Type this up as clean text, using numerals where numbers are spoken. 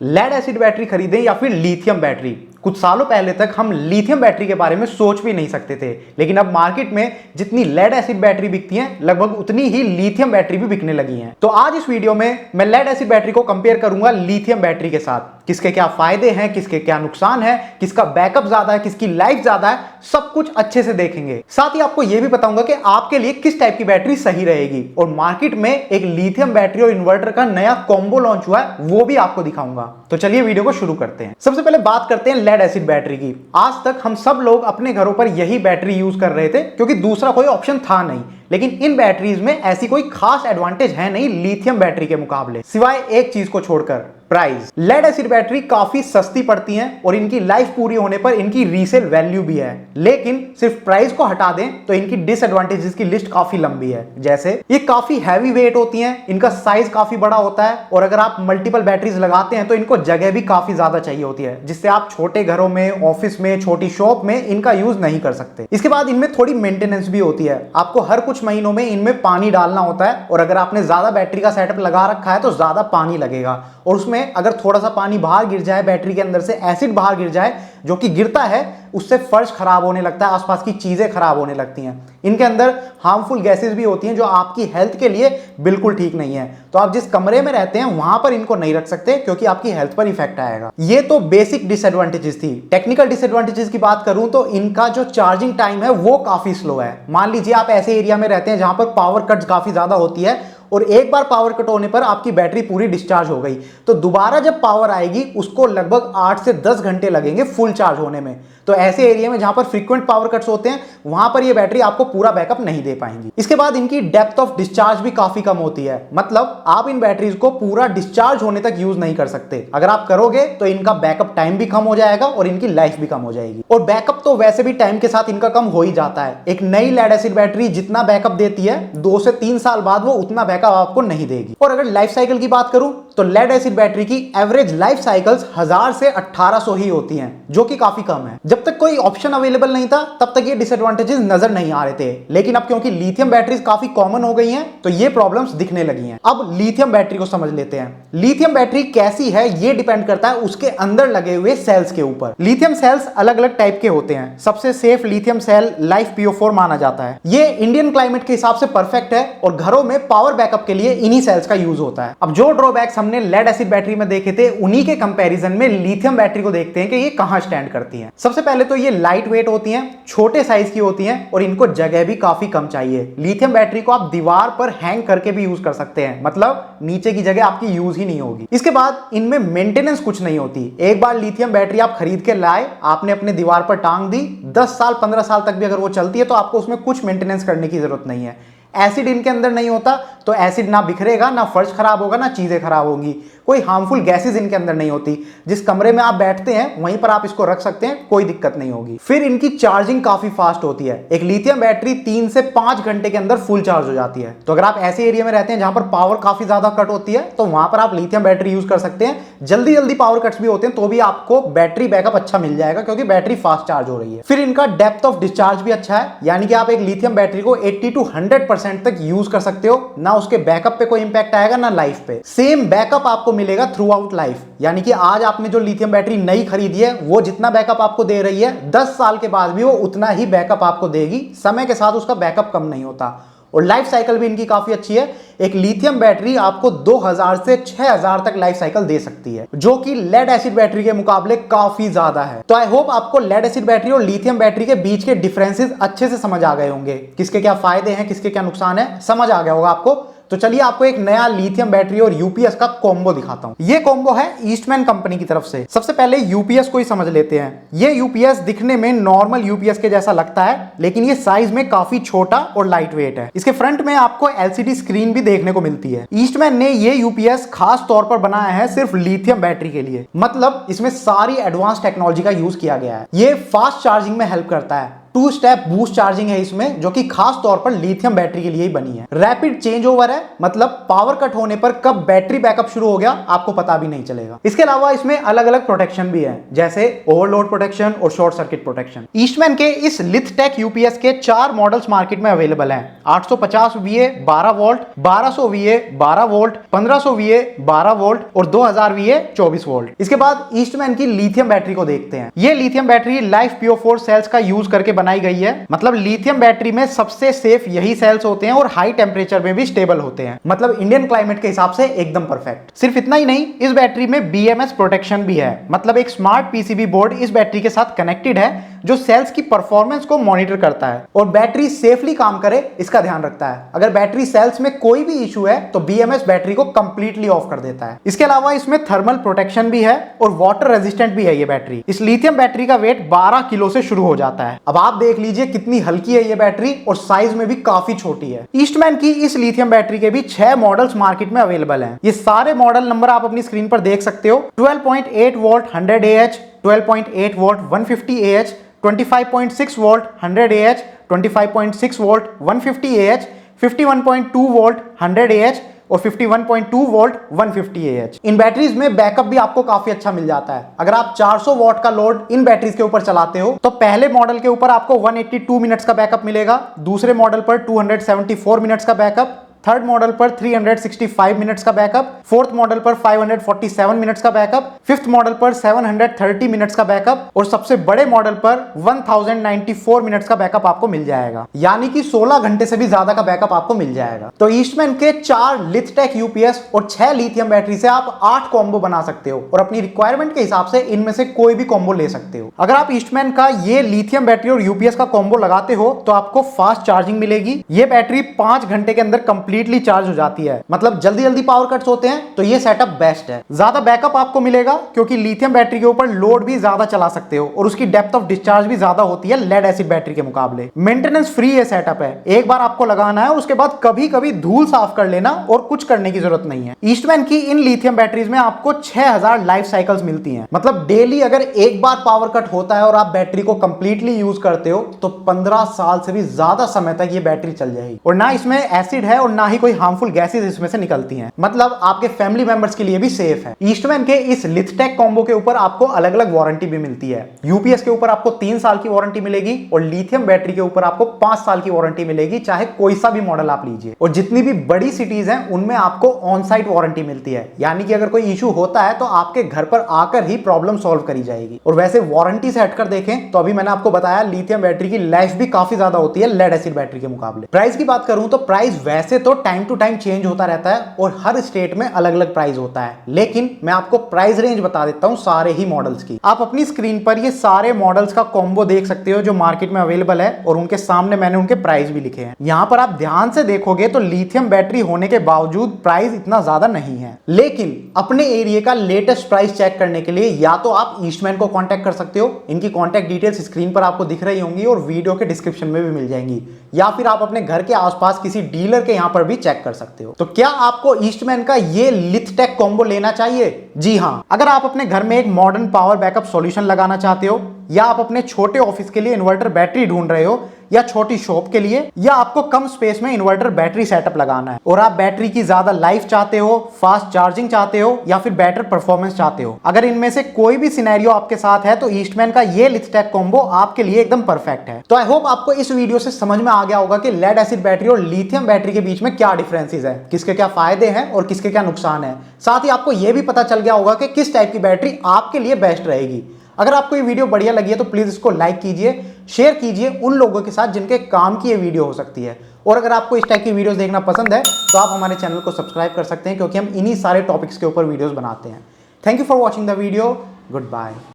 Lead acid battery खरीदें या फिर लिथियम बैटरी। कुछ सालों पहले तक हम लिथियम बैटरी के बारे में सोच भी नहीं सकते थे, लेकिन अब मार्केट में जितनी लेड एसिड बैटरी बिकती हैं, लगभग उतनी ही लिथियम बैटरी भी बिकने लगी हैं। तो आज इस वीडियो में मैं लेड एसिड बैटरी को कंपेयर करूंगा लिथियम बैटरी के साथ। किसके क्या फायदे हैं, किसके क्या नुकसान है, किसका बैकअप ज्यादा है, किसकी लाइफ ज्यादा है, सब कुछ अच्छे से देखेंगे। साथ ही आपको यह भी बताऊंगा कि आपके लिए किस टाइप की बैटरी सही रहेगी। और मार्केट में एक लिथियम बैटरी और इन्वर्टर का नया कॉम्बो लॉन्च हुआ है, वो भी आपको दिखाऊंगा। तो चलिए वीडियो को शुरू करते हैं। सबसे पहले बात करते हैं लेड एसिड बैटरी की। आज तक हम सब लोग अपने घरों पर यही बैटरी यूज कर रहे थे, क्योंकि दूसरा कोई ऑप्शन था नहीं। लेकिन इन बैटरीज में ऐसी कोई खास एडवांटेज है नहीं लिथियम बैटरी के मुकाबले, सिवाय एक चीज को छोड़कर, प्राइस। लेड एसिड बैटरी काफी सस्ती पड़ती हैं और इनकी लाइफ पूरी होने पर इनकी रीसेल वैल्यू भी है। लेकिन सिर्फ प्राइस को हटा दें तो इनकी डिसएडवांटेजेस की लिस्ट काफी लंबी है। जैसे ये काफी हैवी वेट होती हैं, इनका साइज काफी बड़ा होता है, और अगर आप मल्टीपल बैटरीज लगाते हैं तो इनको जगह भी काफी ज्यादा चाहिए होती है, जिससे आप छोटे घरों में, ऑफिस में, छोटी शॉप में इनका यूज नहीं कर सकते। इसके बाद इनमें थोड़ी मेंटेनेंस भी होती है। आपको हर कुछ महीनों में इनमें पानी डालना होता है, और अगर आपने ज्यादा बैटरी का सेटअप लगा रखा है तो ज्यादा पानी लगेगा। और उसमें अगर थोड़ा सा पानी बाहर गिर जाए, बैटरी के अंदर से एसिड बाहर गिर जाए, जो कि गिरता है, उससे फर्श खराब होने लगता है, आसपास की चीजें खराब होने लगती हैं। इनके अंदर हार्मफुल गैसेस भी होती हैं जो आपकी हेल्थ के लिए बिल्कुल ठीक नहीं है। तो आप जिस कमरे में रहते हैं वहां पर इनको नहीं रख सकते, क्योंकि आपकी हेल्थ पर इफेक्ट आएगा। ये तो बेसिक डिसएडवांटेजेस थी। टेक्निकल डिसएडवांटेजेस की बात करूं तो इनका जो चार्जिंग टाइम है वो काफी स्लो है। मान लीजिए आप ऐसे एरिया में रहते हैं जहां पर पावर कट काफी ज्यादा होती है, और एक बार पावर कट होने पर आपकी बैटरी पूरी डिस्चार्ज हो गई, तो दोबारा जब पावर आएगी उसको लगभग 8 से 10 घंटे लगेंगे फुल चार्ज होने में। तो ऐसे एरिया में जहां पर फ्रीक्वेंट पावर कट्स होते हैं, वहां पर ये बैटरी आपको पूरा बैकअप नहीं दे पाएंगी। इसके बाद इनकी डेप्थ ऑफ डिस्चार्ज भी काफी कम होती है, मतलब आप इन बैटरीज को पूरा डिस्चार्ज होने तक यूज नहीं कर सकते। अगर आप करोगे तो इनका बैकअप टाइम भी कम हो जाएगा और इनकी लाइफ भी कम हो जाएगी। और बैकअप तो वैसे भी टाइम के साथ इनका कम हो ही जाता है। एक नई लेड एसिड बैटरी जितना बैकअप देती है, 2 से 3 साल बाद वो उतना बैकअप आपको नहीं देगी। और अगर लाइफ साइकिल की बात करूं तो लेड एसिड बैटरी की एवरेज लाइफ साइकिल्स 1000 से 1800 ही होती हैं, जो कि काफी कम है। जब तक कोई ऑप्शन अवेलेबल नहीं था तब तक ये डिसएडवांटेजेस नजर नहीं आ रहे थे, लेकिन अब क्योंकि लिथियम बैटरीज काफी कॉमन हो गई हैं तो ये प्रॉब्लम्स दिखने लगी हैं। अब लिथियम बैटरी को समझ लेते हैं। लिथियम बैटरी कैसी है ये डिपेंड करता है उसके अंदर लगे हुए सेल्स के ऊपर। लिथियम सेल्स अलग अलग टाइप के होते हैं। सबसे safe lithium cell life PO4 माना जाता है। ये इंडियन क्लाइमेट के हिसाब से परफेक्ट है और घरों में पावर बैकअप के लिए इन्हीं सेल्स का यूज होता है। अब जो ड्रॉबैक्स हमने लेड एसिड बैटरी में देखे थे, उन्हीं के कंपैरिजन में लिथियम बैटरी को देखते हैं कि ये कहां स्टैंड करती हैं। सबसे पहले तो ये लाइट वेट होती हैं, छोटे साइज की होती हैं, और इनको जगह भी काफी कम चाहिए। लिथियम बैटरी को आप दीवार पर हैंग करके भी यूज कर सकते हैं, मतलब नीचे की जगह आपकी यूज ही नहीं होगी। इसके बाद इनमें मेंटेनेंस कुछ नहीं होती। एक बार लिथियम बैटरी आप खरीद के लाए, आपने अपने दीवार पर टांग दी, 10 साल 15 साल तक भी अगर वो चलती है तो आपको उसमें कुछ मेंटेनेंस करने की जरूरत नहीं है। एसिड इनके अंदर नहीं होता, तो एसिड ना बिखरेगा, ना फर्श खराब होगा, ना चीजें खराब होंगी। कोई हार्मफुल गैसेस इनके अंदर नहीं होती। जिस कमरे में आप बैठते हैं वहीं पर आप इसको रख सकते हैं, कोई दिक्कत नहीं होगी। फिर इनकी चार्जिंग काफी फास्ट होती है। एक लिथियम बैटरी 3 से 5 घंटे के अंदर फुल चार्ज हो जाती है। तो अगर आप ऐसे एरिया में रहते हैं जहां पर पावर काफी ज्यादा कट होती है, तो वहां पर आप लिथियम बैटरी यूज कर सकते हैं। जल्दी जल्दी पावर कट्स भी होते हैं तो भी आपको बैटरी बैकअप अच्छा मिल जाएगा, क्योंकि बैटरी फास्ट चार्ज हो रही है। फिर इनका डेप्थ ऑफ डिस्चार्ज भी अच्छा है, यानी कि आप एक लिथियम बैटरी को 80 to 100% तक यूज कर सकते हो। ना उसके बैकअप पे कोई इंपैक्ट आएगा, ना लाइफ पे। सेम बैकअप आपको मिलेगा थ्रू आउट लाइफ, यानी कि आज आपने जो लिथियम बैटरी नई खरीदी है वो जितना बैकअप आपको दे रही है, 10 साल के बाद भी वो उतना ही बैकअप आपको देगी। समय के साथ उसका बैकअप कम नहीं होता। और लाइफ साइकिल भी इनकी काफी अच्छी है। एक लिथियम बैटरी आपको 2000 से 6000 तक लाइफ साइकिल दे सकती है, जो कि लेड एसिड बैटरी के मुकाबले काफी ज्यादा है। तो आई होप आपको लेड एसिड बैटरी और लिथियम बैटरी के बीच के डिफरेंसेस अच्छे से समझ आ गए होंगे। किसके क्या फायदे हैं, किसके क्या नुकसान है, समझ आ गया होगा आपको। तो चलिए आपको एक नया लिथियम बैटरी और यूपीएस का कॉम्बो दिखाता हूं। ये कॉम्बो है ईस्टमैन कंपनी की तरफ से। सबसे पहले यूपीएस को ही समझ लेते हैं। ये यूपीएस दिखने में नॉर्मल यूपीएस के जैसा लगता है, लेकिन ये साइज में काफी छोटा और लाइट वेट है। इसके फ्रंट में आपको एलसीडी स्क्रीन भी देखने को मिलती है। ईस्टमैन ने ये यूपीएस खास तौर पर बनाया है सिर्फ लिथियम बैटरी के लिए, मतलब इसमें सारी एडवांस टेक्नोलॉजी का यूज किया गया है। ये फास्ट चार्जिंग में हेल्प करता है। 2 स्टेप बूस्ट चार्जिंग है इसमें, जो कि खास तौर पर लिथियम बैटरी के लिए ही बनी है। रैपिड चेंज ओवर है, मतलब पावर कट होने पर कब बैटरी बैकअप शुरू हो गया आपको पता भी नहीं चलेगा। इसके अलावा इसमें अलग अलग प्रोटेक्शन भी है, जैसे ओवरलोड प्रोटेक्शन और शॉर्ट सर्किट प्रोटेक्शन। ईस्टमैन के इस लिथटेक यूपीएस के 4 मॉडल्स मार्केट में अवेलेबल हैं। 850 VA 12 volt, 1200 VA 12 volt, 1500 VA 12 volt और 2000 VA 24 वोल्ट। इसके बाद ईस्टमैन की लिथियम बैटरी को देखते हैं। ये lithium battery life PO4 cells का यूज करके बनाई गई है। मतलब लिथियम बैटरी में सबसे सेफ यही सेल्स होते हैं और हाई टेम्परेचर में भी स्टेबल होते हैं। मतलब इंडियन क्लाइमेट के हिसाब से एकदम परफेक्ट। सिर्फ इतना ही नहीं, इस बैटरी में BMS प्रोटेक्शन भी है। मतलब एक स्मार्ट PCB बोर्ड इस बैटरी के साथ कनेक्टेड है, जो सेल्स की परफॉर्मेंस को मॉनिटर करता है और बैटरी सेफली काम करे इसका ध्यान रखता है। अगर बैटरी सेल्स में कोई भी इशू है तो BMS बैटरी को कंप्लीटली ऑफ कर देता है। इसके अलावा इसमें थर्मल प्रोटेक्शन भी है और वाटर रेजिस्टेंट भी है ये बैटरी। इस लिथियम बैटरी का वेट 12 किलो से शुरू हो जाता है। अब आप देख लीजिए कितनी हल्की है ये बैटरी और साइज में भी काफी छोटी है। ईस्टमैन की इस लिथियम बैटरी के भी 6 मॉडल्स मार्केट में अवेलेबल हैं। ये सारे मॉडल नंबर आप अपनी स्क्रीन पर देख सकते हो। 12.8 volt 100 AH, 12.8 volt 150 AH, 25.6 volt 100 AH, 25.6 volt 150 AH, 51.2 volt 100 AH और 51.2 वोल्ट 150 AH। इन बैटरीज में बैकअप भी आपको काफी अच्छा मिल जाता है। अगर आप 400 वॉट का लोड इन बैटरीज के ऊपर चलाते हो तो पहले मॉडल के ऊपर आपको 182 मिनट्स का बैकअप मिलेगा, दूसरे मॉडल पर 274 मिनट्स का बैकअप, थर्ड मॉडल पर 365 मिनट्स का बैकअप, फोर्थ मॉडल पर 547 मिनट्स का बैकअप, फिफ्थ मॉडल पर 730 मिनट्स का बैकअप और सबसे बड़े मॉडल पर 1094 मिनट्स का बैकअप आपको मिल जाएगा। यानी कि 16 घंटे से भी ज्यादा का बैकअप आपको मिल जाएगा। तो ईस्टमैन के 4 लिथटेक यूपीएस और 6 लिथियम बैटरी से आप 8 कॉम्बो बना सकते हो और अपनी रिक्वायरमेंट के हिसाब से इनमें से कोई भी कॉम्बो ले सकते हो। अगर आप ईस्टमैन का ये लिथियम बैटरी और यूपीएस का कॉम्बो लगाते हो तो आपको फास्ट चार्जिंग मिलेगी। ये बैटरी 5 घंटे के अंदर कंप्लीटली चार्ज हो जाती है। मतलब जल्दी जल्दी पावर कट्स होते हैं तो ये सेटअप बेस्ट है। ज्यादा बैकअप आपको मिलेगा क्योंकि लिथियम बैटरी के ऊपर लोड भी ज्यादा चला सकते हो और उसकी डेप्थ ऑफ डिस्चार्ज भी ज्यादा होती है लेड एसिड बैटरी के मुकाबले। मेंटेनेंस फ्री ये सेटअप है, एक बार आपको लगाना है और उसके बाद कभी कभी धूल साफ कर लेना और कुछ करने की जरूरत नहीं है। ईस्टमैन की इन लिथियम बैटरीज में आपको 6000 लाइफ साइकिल्स मिलती हैं। मतलब डेली अगर एक बार पावर कट होता है और आप बैटरी को कंप्लीटली यूज करते हो तो 15 साल से भी ज्यादा समय तक ये बैटरी चल जाएगी। और ना इसमें एसिड है और ना ही कोई हार्मफुल गैसेस इसमें से निकलती हैं। मतलब आपके फैमिली मेंबर्स के लिए भी सेफ है। ईस्टमैन के इस लिथटेक कॉम्बो के ऊपर आपको अलग अलग वारंटी भी मिलती है। यूपीएस के ऊपर आपको 3 साल की वारंटी मिलेगी और लिथियम बैटरी के ऊपर आपको 5 साल की वारंटी मिलेगी, चाहे कोई सा भी मॉडल आप लीजिए। और जितनी भी बड़ी सिटीज हैं उनमें आपको ऑन साइट वारंटी मिलती है, यानी कि अगर कोई इशू होता है तो आपके घर पर आकर ही प्रॉब्लम सॉल्व करी जाएगी। और वैसे वारंटी से हटकर देखें तो अभी मैंने आपको बताया लिथियम बैटरी की लाइफ भी काफी ज्यादा होती है लेड एसिड बैटरी के मुकाबले। प्राइस की बात करूं तो प्राइस वैसे तो टाइम टू टाइम चेंज होता रहता है और हर स्टेट में अलग अलग प्राइस होता है, लेकिन मैं आपको प्राइस रेंज बता देता हूं सारे ही मॉडल्स की। आप अपनी स्क्रीन पर ये सारे मॉडल्स का कॉम्बो देख सकते हो जो मार्केट में अवेलेबल है और उनके सामने मैंने उनके प्राइस भी लिखे हैं। यहां पर आप ध्यान से देखोगे तो लिथियम बैटरी होने के बावजूद प्राइस इतना ज्यादा नहीं है, लेकिन अपने एरिया का लेटेस्ट प्राइस चेक करने के लिए या तो आप ईस्टमैन को कांटेक्ट कर सकते हो, इनकी कांटेक्ट डिटेल्स स्क्रीन पर आपको दिख रही होंगी और वीडियो के डिस्क्रिप्शन में भी मिल जाएंगी, या फिर आप अपने घर के आसपास किसी डीलर के यहां पर भी चेक कर सकते हो। तो क्या आपको ईस्टमैन का ये लिथटेक कॉम्बो लेना चाहिए? जी हां, अगर आप अपने घर में एक मॉडर्न पावर बैकअप सॉल्यूशन लगाना चाहते हो, या आप अपने छोटे ऑफिस के लिए इन्वर्टर बैटरी ढूंढ रहे हो, या छोटी शॉप के लिए, या आपको कम स्पेस में इन्वर्टर बैटरी सेटअप लगाना है और आप बैटरी की ज्यादा लाइफ चाहते हो, फास्ट चार्जिंग चाहते हो या फिर बेटर परफॉर्मेंस चाहते हो, अगर इनमें से कोई भी सिनेरियो आपके साथ है तो ईस्टमैन का ये लिथटेक कॉम्बो आपके लिए एकदम परफेक्ट है। तो आई होप आपको इस वीडियो से समझ में आ गया होगा कि लेड एसिड बैटरी और लिथियम बैटरी के बीच में क्या डिफरेंसेस है, किसके क्या फायदे हैं और किसके क्या नुकसान है। साथ ही आपको यह भी पता चल गया होगा कि किस टाइप की बैटरी आपके लिए बेस्ट रहेगी। अगर आपको ये वीडियो बढ़िया लगी है तो प्लीज इसको लाइक कीजिए, शेयर कीजिए उन लोगों के साथ जिनके काम की ये वीडियो हो सकती है। और अगर आपको इस टाइप की वीडियोस देखना पसंद है तो आप हमारे चैनल को सब्सक्राइब कर सकते हैं, क्योंकि हम इन्हीं सारे टॉपिक्स के ऊपर वीडियोस बनाते हैं। Thank you for watching the video. Good bye.